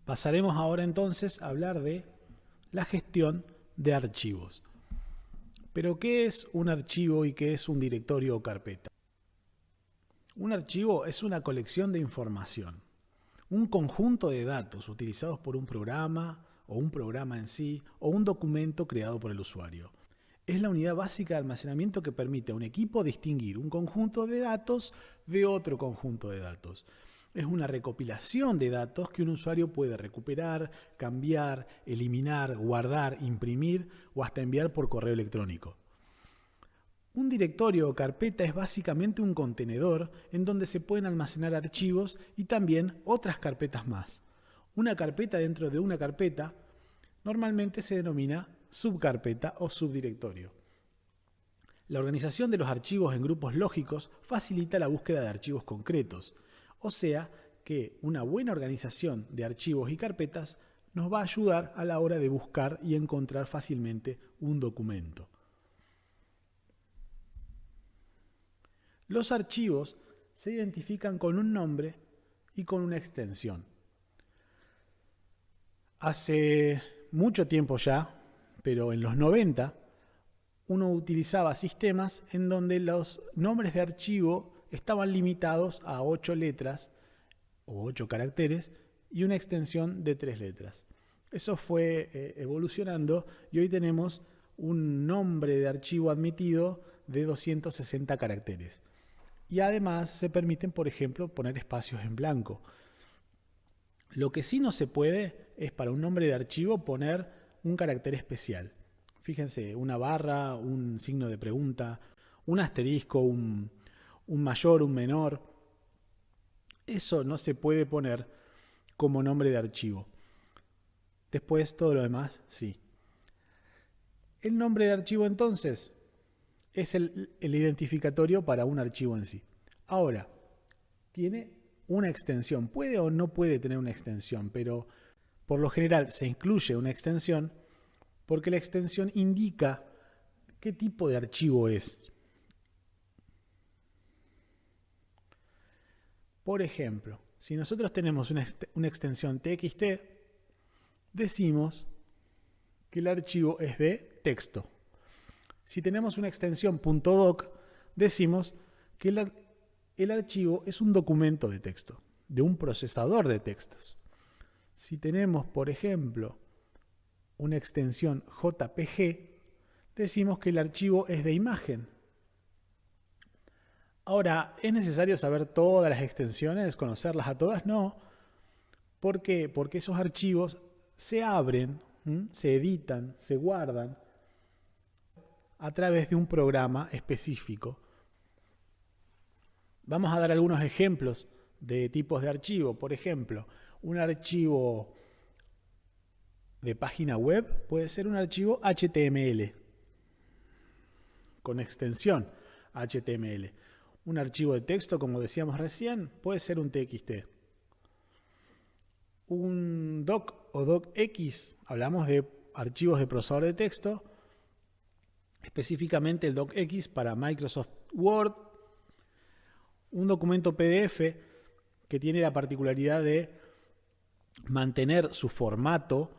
Pasaremos ahora entonces a hablar de la gestión de archivos. Pero, ¿qué es un archivo y qué es un directorio o carpeta? Un archivo es una colección de información, un conjunto de datos utilizados por un programa o un programa en sí o un documento creado por el usuario. Es la unidad básica de almacenamiento que permite a un equipo distinguir un conjunto de datos de otro conjunto de datos. Es una recopilación de datos que un usuario puede recuperar, cambiar, eliminar, guardar, imprimir o hasta enviar por correo electrónico. Un directorio o carpeta es básicamente un contenedor en donde se pueden almacenar archivos y también otras carpetas más. Una carpeta dentro de una carpeta normalmente se denomina subcarpeta o subdirectorio. La organización de los archivos en grupos lógicos facilita la búsqueda de archivos concretos. O sea que una buena organización de archivos y carpetas nos va a ayudar a la hora de buscar y encontrar fácilmente un documento. Los archivos se identifican con un nombre y con una extensión. Hace mucho tiempo ya, pero en los 90, uno utilizaba sistemas en donde los nombres de archivo estaban limitados a 8 letras o 8 caracteres y una extensión de 3 letras. Eso fue evolucionando y hoy tenemos un nombre de archivo admitido de 260 caracteres. Y además se permiten, por ejemplo, poner espacios en blanco. Lo que sí no se puede es para un nombre de archivo poner un carácter especial. Fíjense, una barra, un signo de pregunta, un asterisco, un mayor, un menor. Eso no se puede poner como nombre de archivo. Después todo lo demás, sí. El nombre de archivo entonces es el identificatorio para un archivo en sí. Ahora, tiene una extensión. Puede o no puede tener una extensión, pero por lo general se incluye una extensión porque la extensión indica qué tipo de archivo es. Por ejemplo, si nosotros tenemos una extensión txt, decimos que el archivo es de texto. Si tenemos una extensión .doc, decimos que el archivo es un documento de texto, de un procesador de textos. Si tenemos, por ejemplo, una extensión JPG, decimos que el archivo es de imagen. Ahora, ¿es necesario saber todas las extensiones, conocerlas a todas? No. ¿Por qué? Porque esos archivos se abren, se editan, se guardan a través de un programa específico. Vamos a dar algunos ejemplos de tipos de archivo. Por ejemplo, un archivo de página web puede ser un archivo HTML con extensión HTML. Un archivo de texto, como decíamos recién, puede ser un TXT. Un doc o docx, hablamos de archivos de procesador de texto, específicamente el docx para Microsoft Word. Un documento PDF que tiene la particularidad de mantener su formato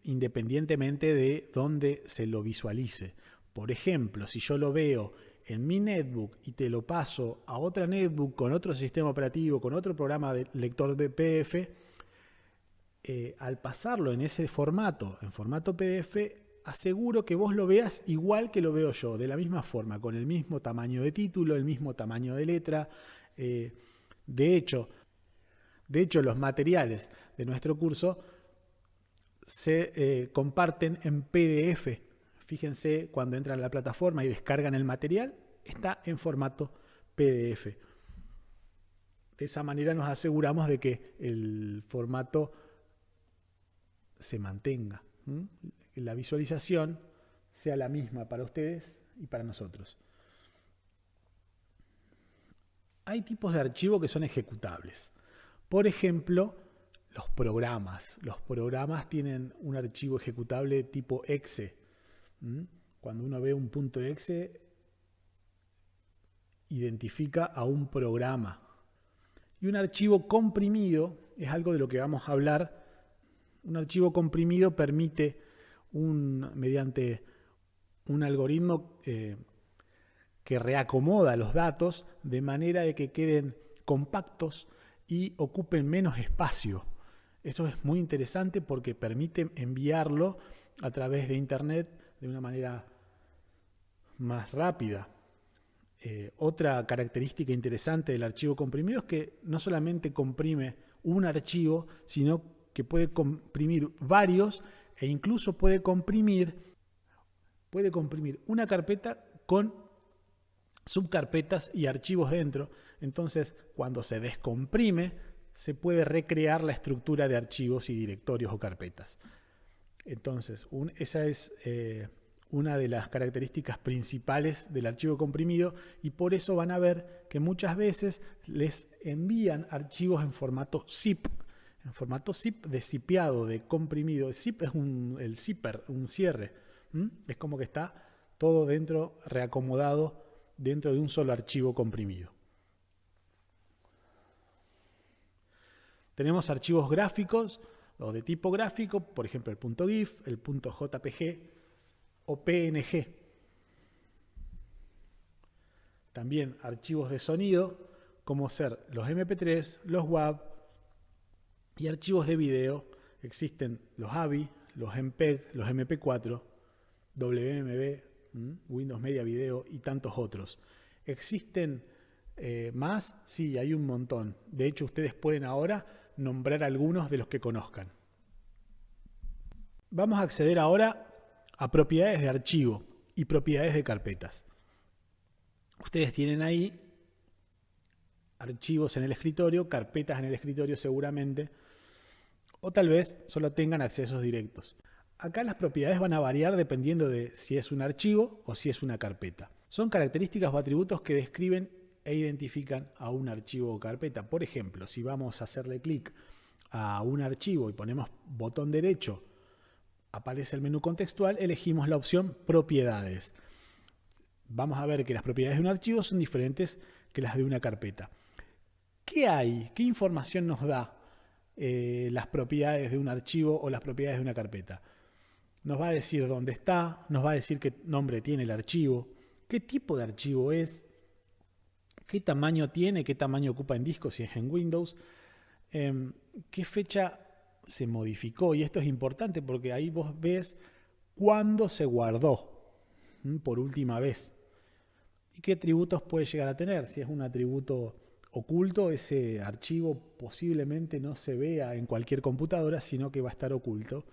independientemente de dónde se lo visualice. Por ejemplo, si yo lo veo en mi netbook y te lo paso a otra netbook con otro sistema operativo, con otro programa de lector de PDF, al pasarlo en ese formato, en formato PDF, aseguro que vos lo veas igual que lo veo yo, de la misma forma, con el mismo tamaño de título, el mismo tamaño de letra. De hecho, los materiales de nuestro curso se comparten en PDF. Fíjense, cuando entran a la plataforma y descargan el material, está en formato PDF. De esa manera nos aseguramos de que el formato se mantenga, que la visualización sea la misma para ustedes y para nosotros. Hay tipos de archivo que son ejecutables. Por ejemplo, los programas. Los programas tienen un archivo ejecutable tipo exe. Cuando uno ve un .exe, identifica a un programa. Y un archivo comprimido es algo de lo que vamos a hablar Un archivo comprimido permite, mediante un algoritmo que reacomoda los datos de manera de que queden compactos y ocupen menos espacio. Esto es muy interesante porque permite enviarlo a través de Internet de una manera más rápida. Otra característica interesante del archivo comprimido es que no solamente comprime un archivo, sino que puede comprimir varios e incluso puede comprimir una carpeta con subcarpetas y archivos dentro. Entonces, cuando se descomprime, se puede recrear la estructura de archivos y directorios o carpetas. Entonces, esa es una de las características principales del archivo comprimido, y por eso van a ver que muchas veces les envían archivos en formato zip. En formato zip, de zipeado, de comprimido. El zip es el zipper, un cierre. Es como que está todo dentro, reacomodado dentro de un solo archivo comprimido. Tenemos archivos gráficos o de tipo gráfico, por ejemplo el .gif, el .jpg o PNG. También archivos de sonido, como ser los MP3, los WAV, y archivos de video. Existen los AVI, los MPEG, los MP4, WMV, Windows Media Video y tantos otros. ¿Existen más? Sí, hay un montón. De hecho, ustedes pueden ahora nombrar algunos de los que conozcan. Vamos a acceder ahora a propiedades de archivo y propiedades de carpetas. Ustedes tienen ahí archivos en el escritorio, carpetas en el escritorio seguramente, o tal vez solo tengan accesos directos. Acá las propiedades van a variar dependiendo de si es un archivo o si es una carpeta. Son características o atributos que describen e identifican a un archivo o carpeta. Por ejemplo, si vamos a hacerle clic a un archivo y ponemos botón derecho, aparece el menú contextual, elegimos la opción Propiedades. Vamos a ver que las propiedades de un archivo son diferentes que las de una carpeta. ¿Qué hay? ¿Qué información nos da las propiedades de un archivo o las propiedades de una carpeta? Nos va a decir dónde está, nos va a decir qué nombre tiene el archivo, qué tipo de archivo es, qué tamaño tiene, qué tamaño ocupa en disco si es en Windows, qué fecha se modificó. Y esto es importante porque ahí vos ves cuándo se guardó por última vez y qué atributos puede llegar a tener. Si es un atributo oculto, ese archivo posiblemente no se vea en cualquier computadora, sino que va a estar oculto.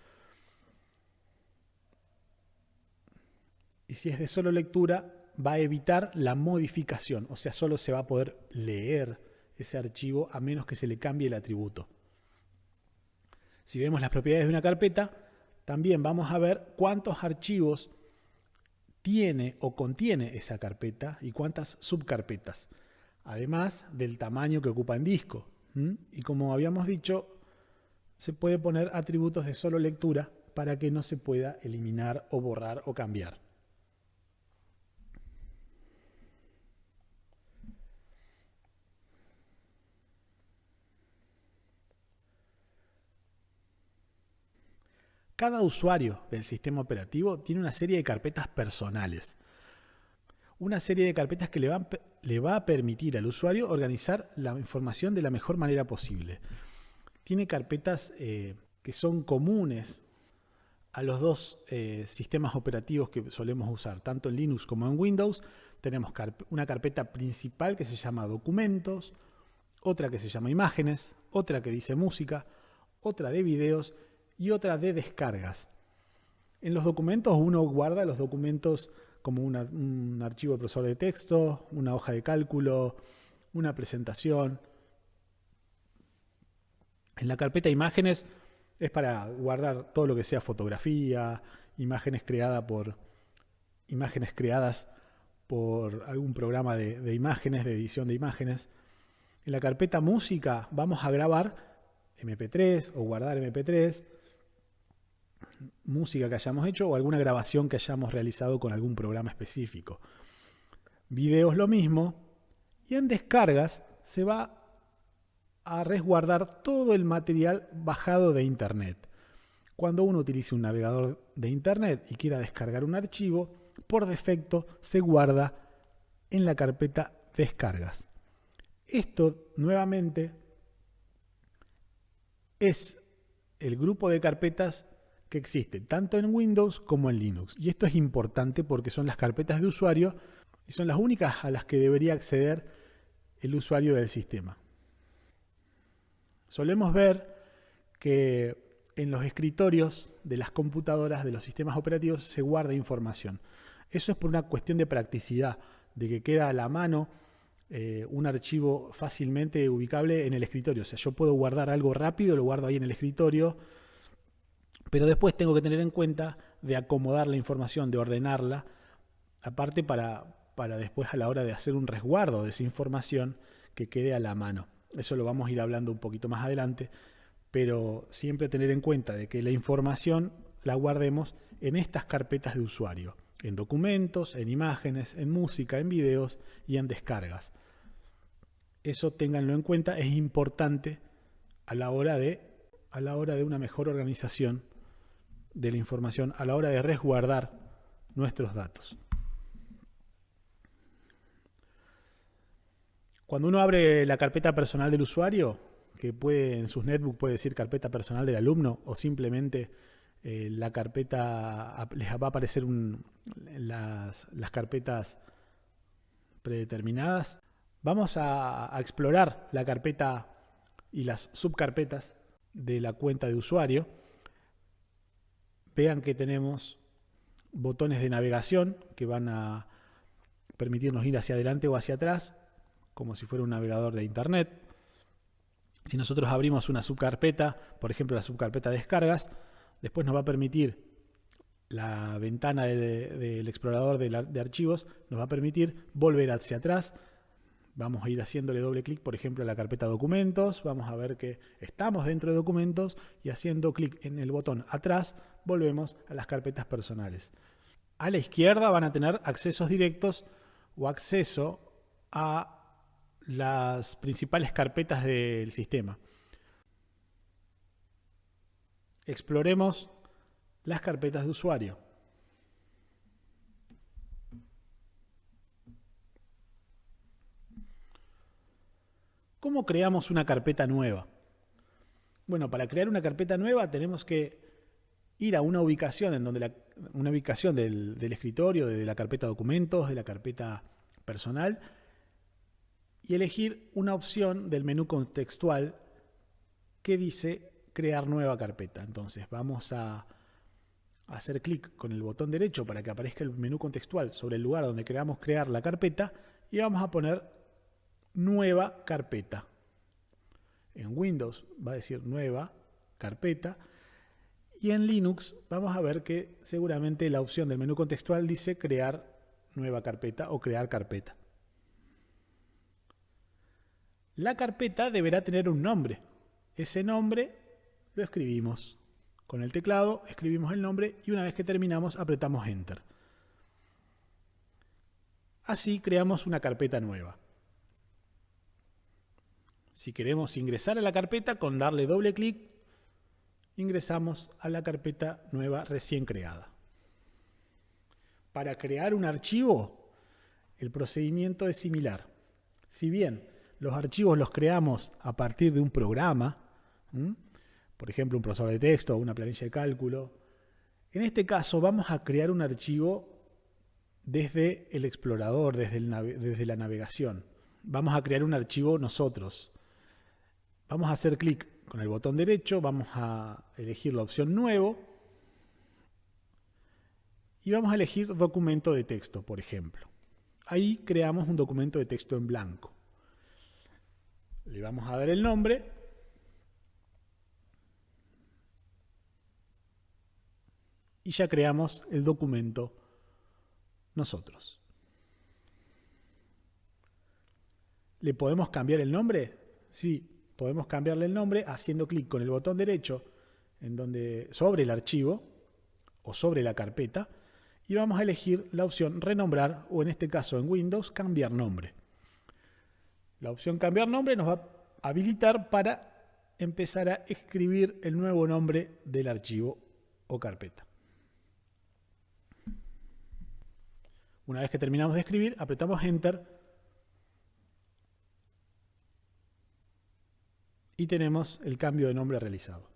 Y si es de solo lectura, va a evitar la modificación, o sea, solo se va a poder leer ese archivo a menos que se le cambie el atributo. Si vemos las propiedades de una carpeta, también vamos a ver cuántos archivos tiene o contiene esa carpeta y cuántas subcarpetas, además del tamaño que ocupa en disco. Y como habíamos dicho, se puede poner atributos de solo lectura para que no se pueda eliminar o borrar o cambiar. Cada usuario del sistema operativo tiene una serie de carpetas personales. Una serie de carpetas que le va a permitir al usuario organizar la información de la mejor manera posible. Tiene carpetas que son comunes a los dos sistemas operativos que solemos usar, tanto en Linux como en Windows. Tenemos una carpeta principal que se llama Documentos, otra que se llama Imágenes, otra que dice Música, otra de Videos y otra de Descargas. En los documentos uno guarda los documentos como un archivo de procesador de texto, una hoja de cálculo, una presentación. En la carpeta Imágenes es para guardar todo lo que sea fotografía, imágenes creadas por algún programa de imágenes, de edición de imágenes. En la carpeta Música vamos a grabar MP3 o guardar MP3, música que hayamos hecho o alguna grabación que hayamos realizado con algún programa específico. Videos lo mismo. Y en Descargas se va a resguardar todo el material bajado de internet. Cuando uno utilice un navegador de Internet y quiera descargar un archivo, por defecto se guarda en la carpeta descargas. Esto nuevamente es el grupo de carpetas que existe tanto en Windows como en Linux. Y esto es importante porque son las carpetas de usuario y son las únicas a las que debería acceder el usuario del sistema. Solemos ver que en los escritorios de las computadoras de los sistemas operativos se guarda información. Eso es por una cuestión de practicidad, de que queda a la mano un archivo fácilmente ubicable en el escritorio. O sea, yo puedo guardar algo rápido, lo guardo ahí en el escritorio, pero después tengo que tener en cuenta de acomodar la información, de ordenarla, aparte para después a la hora de hacer un resguardo de esa información que quede a la mano. Eso lo vamos a ir hablando un poquito más adelante, pero siempre tener en cuenta de que la información la guardemos en estas carpetas de usuario, en documentos, en imágenes, en música, en videos y en descargas. Eso ténganlo en cuenta, es importante a la hora de una mejor organización de la información, a la hora de resguardar nuestros datos. Cuando uno abre la carpeta personal del usuario, que en sus netbooks puede decir carpeta personal del alumno, o simplemente la carpeta, les va a aparecer las carpetas predeterminadas, vamos a explorar la carpeta y las subcarpetas de la cuenta de usuario. Vean que tenemos botones de navegación que van a permitirnos ir hacia adelante o hacia atrás, como si fuera un navegador de internet. Si nosotros abrimos una subcarpeta, por ejemplo la subcarpeta descargas, después nos va a permitir la ventana del explorador de archivos, nos va a permitir volver hacia atrás. Vamos a ir haciéndole doble clic, por ejemplo, a la carpeta documentos. Vamos a ver que estamos dentro de documentos y haciendo clic en el botón atrás volvemos a las carpetas personales. A la izquierda van a tener accesos directos o acceso a las principales carpetas del sistema. Exploremos las carpetas de usuario. ¿Cómo creamos una carpeta nueva? Bueno, para crear una carpeta nueva tenemos que ir a una ubicación en donde una ubicación del escritorio, de la carpeta documentos, de la carpeta personal, y elegir una opción del menú contextual que dice crear nueva carpeta. Entonces vamos a hacer clic con el botón derecho para que aparezca el menú contextual sobre el lugar donde queramos crear la carpeta y vamos a poner nueva carpeta. En Windows va a decir nueva carpeta y en Linux vamos a ver que seguramente la opción del menú contextual dice crear nueva carpeta o crear carpeta. La carpeta deberá tener un nombre. Ese nombre lo escribimos. Con el teclado escribimos el nombre y una vez que terminamos apretamos Enter. Así creamos una carpeta nueva. Si queremos ingresar a la carpeta, con darle doble clic, ingresamos a la carpeta nueva recién creada. Para crear un archivo, el procedimiento es similar. Si bien los archivos los creamos a partir de un programa, por ejemplo un procesador de texto o una planilla de cálculo, en este caso vamos a crear un archivo desde el explorador, desde la navegación. Vamos a crear un archivo nosotros. Vamos a hacer clic con el botón derecho, vamos a elegir la opción nuevo y vamos a elegir documento de texto, por ejemplo. Ahí creamos un documento de texto en blanco. Le vamos a dar el nombre y ya creamos el documento nosotros. ¿Le podemos cambiar el nombre? Sí, podemos cambiarle el nombre haciendo clic con el botón derecho sobre el archivo o sobre la carpeta y vamos a elegir la opción renombrar o en este caso en Windows cambiar nombre. La opción cambiar nombre nos va a habilitar para empezar a escribir el nuevo nombre del archivo o carpeta. Una vez que terminamos de escribir, apretamos Enter y tenemos el cambio de nombre realizado.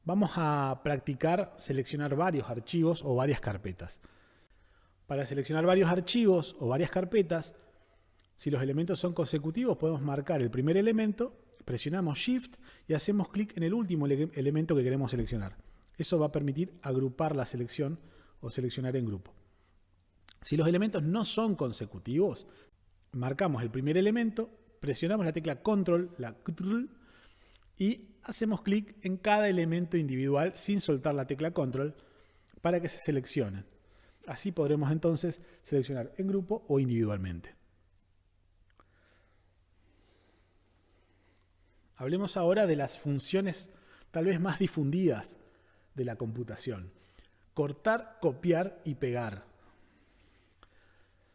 Vamos a practicar seleccionar varios archivos o varias carpetas. Para seleccionar varios archivos o varias carpetas, si los elementos son consecutivos, podemos marcar el primer elemento, presionamos Shift y hacemos clic en el último elemento que queremos seleccionar. Eso va a permitir agrupar la selección o seleccionar en grupo. Si los elementos no son consecutivos, marcamos el primer elemento, presionamos la tecla Control, y hacemos clic en cada elemento individual sin soltar la tecla Control para que se seleccionen. Así podremos entonces seleccionar en grupo o individualmente. Hablemos ahora de las funciones tal vez más difundidas de la computación. Cortar, copiar y pegar.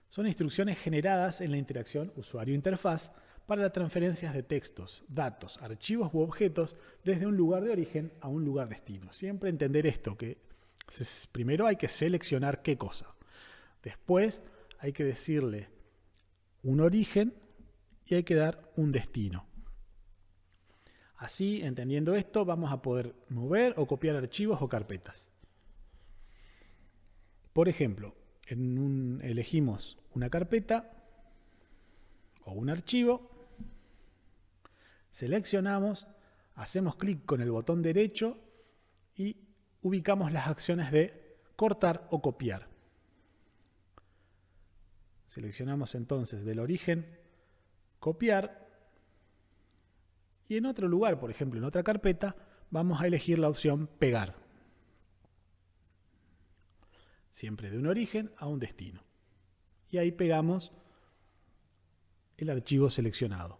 Son instrucciones generadas en la interacción usuario-interfaz para las transferencias de textos, datos, archivos u objetos desde un lugar de origen a un lugar destino. Siempre entender esto, que primero hay que seleccionar qué cosa. Después hay que decirle un origen y hay que dar un destino. Así, entendiendo esto, vamos a poder mover o copiar archivos o carpetas. Por ejemplo, elegimos una carpeta o un archivo, seleccionamos, hacemos clic con el botón derecho y ubicamos las acciones de cortar o copiar. Seleccionamos entonces del origen, copiar, y en otro lugar, por ejemplo en otra carpeta, vamos a elegir la opción pegar. Siempre de un origen a un destino. Y ahí pegamos el archivo seleccionado.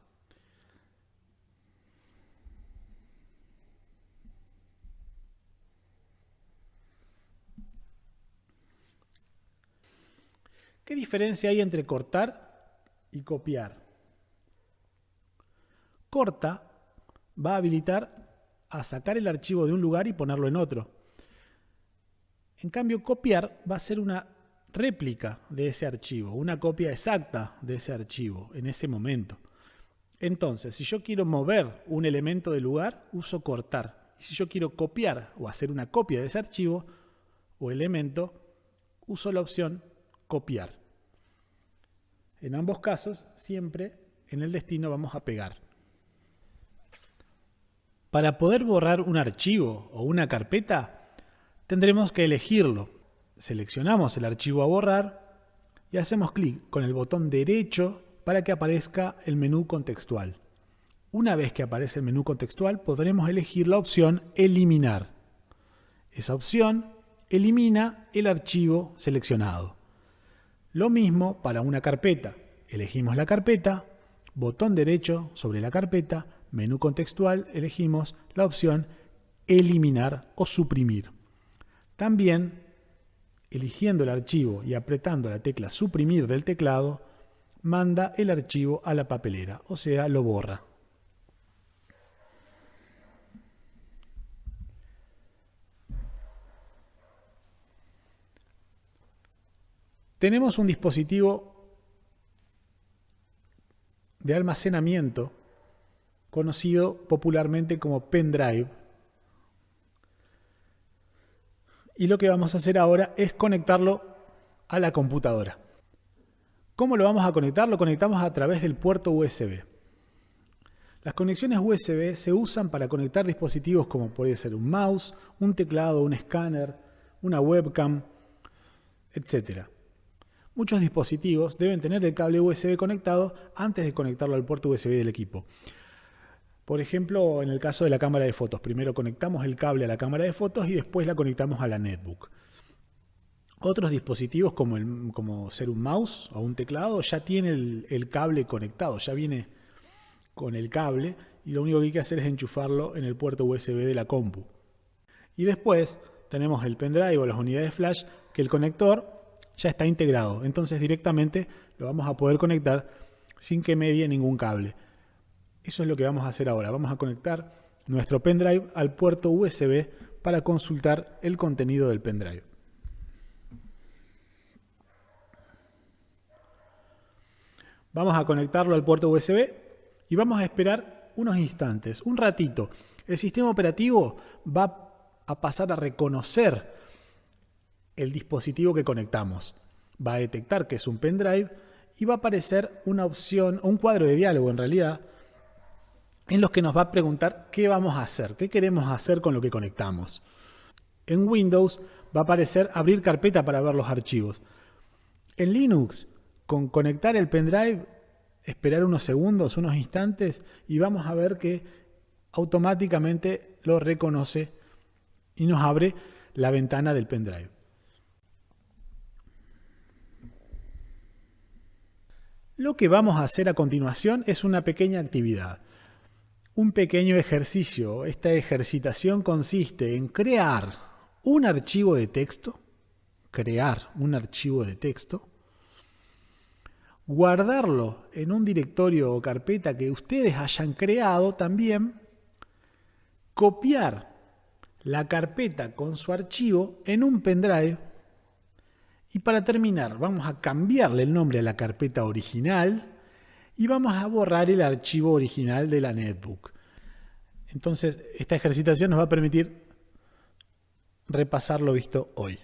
¿Qué diferencia hay entre cortar y copiar? Corta va a habilitar a sacar el archivo de un lugar y ponerlo en otro. En cambio, copiar va a ser una réplica de ese archivo, una copia exacta de ese archivo en ese momento. Entonces, si yo quiero mover un elemento del lugar, uso cortar. Y si yo quiero copiar o hacer una copia de ese archivo o elemento, uso la opción copiar. En ambos casos, siempre en el destino vamos a pegar. Para poder borrar un archivo o una carpeta, tendremos que elegirlo. Seleccionamos el archivo a borrar y hacemos clic con el botón derecho para que aparezca el menú contextual. Una vez que aparece el menú contextual, podremos elegir la opción eliminar. Esa opción elimina el archivo seleccionado. Lo mismo para una carpeta. Elegimos la carpeta, botón derecho sobre la carpeta, menú contextual, elegimos la opción eliminar o suprimir. También, eligiendo el archivo y apretando la tecla suprimir del teclado, manda el archivo a la papelera, o sea, lo borra. Tenemos un dispositivo de almacenamiento conocido popularmente como pendrive. Y lo que vamos a hacer ahora es conectarlo a la computadora. ¿Cómo lo vamos a conectar? Lo conectamos a través del puerto USB. Las conexiones USB se usan para conectar dispositivos como puede ser un mouse, un teclado, un escáner, una webcam, etc. Muchos dispositivos deben tener el cable USB conectado antes de conectarlo al puerto USB del equipo. Por ejemplo, en el caso de la cámara de fotos, primero conectamos el cable a la cámara de fotos y después la conectamos a la netbook. Otros dispositivos como ser un mouse o un teclado ya tiene el cable conectado, ya viene con el cable y lo único que hay que hacer es enchufarlo en el puerto USB de la compu. Y después tenemos el pendrive o las unidades flash que el conector ya está integrado, entonces directamente lo vamos a poder conectar sin que medie ningún cable. Eso es lo que vamos a hacer ahora. Vamos a conectar nuestro pendrive al puerto USB para consultar el contenido del pendrive. Vamos a conectarlo al puerto USB y vamos a esperar unos instantes, un ratito. El sistema operativo va a pasar a reconocer el dispositivo que conectamos. Va a detectar que es un pendrive y va a aparecer una opción, un cuadro de diálogo en realidad, en los que nos va a preguntar qué vamos a hacer, qué queremos hacer con lo que conectamos. En Windows va a aparecer abrir carpeta para ver los archivos. En Linux, con conectar el pendrive, esperar unos segundos, unos instantes, y vamos a ver que automáticamente lo reconoce y nos abre la ventana del pendrive. Lo que vamos a hacer a continuación es una pequeña actividad, un pequeño ejercicio. Esta ejercitación consiste en crear un archivo de texto, guardarlo en un directorio o carpeta que ustedes hayan creado también, copiar la carpeta con su archivo en un pendrive y para terminar vamos a cambiarle el nombre a la carpeta original y vamos a borrar el archivo original de la netbook. Entonces, esta ejercitación nos va a permitir repasar lo visto hoy.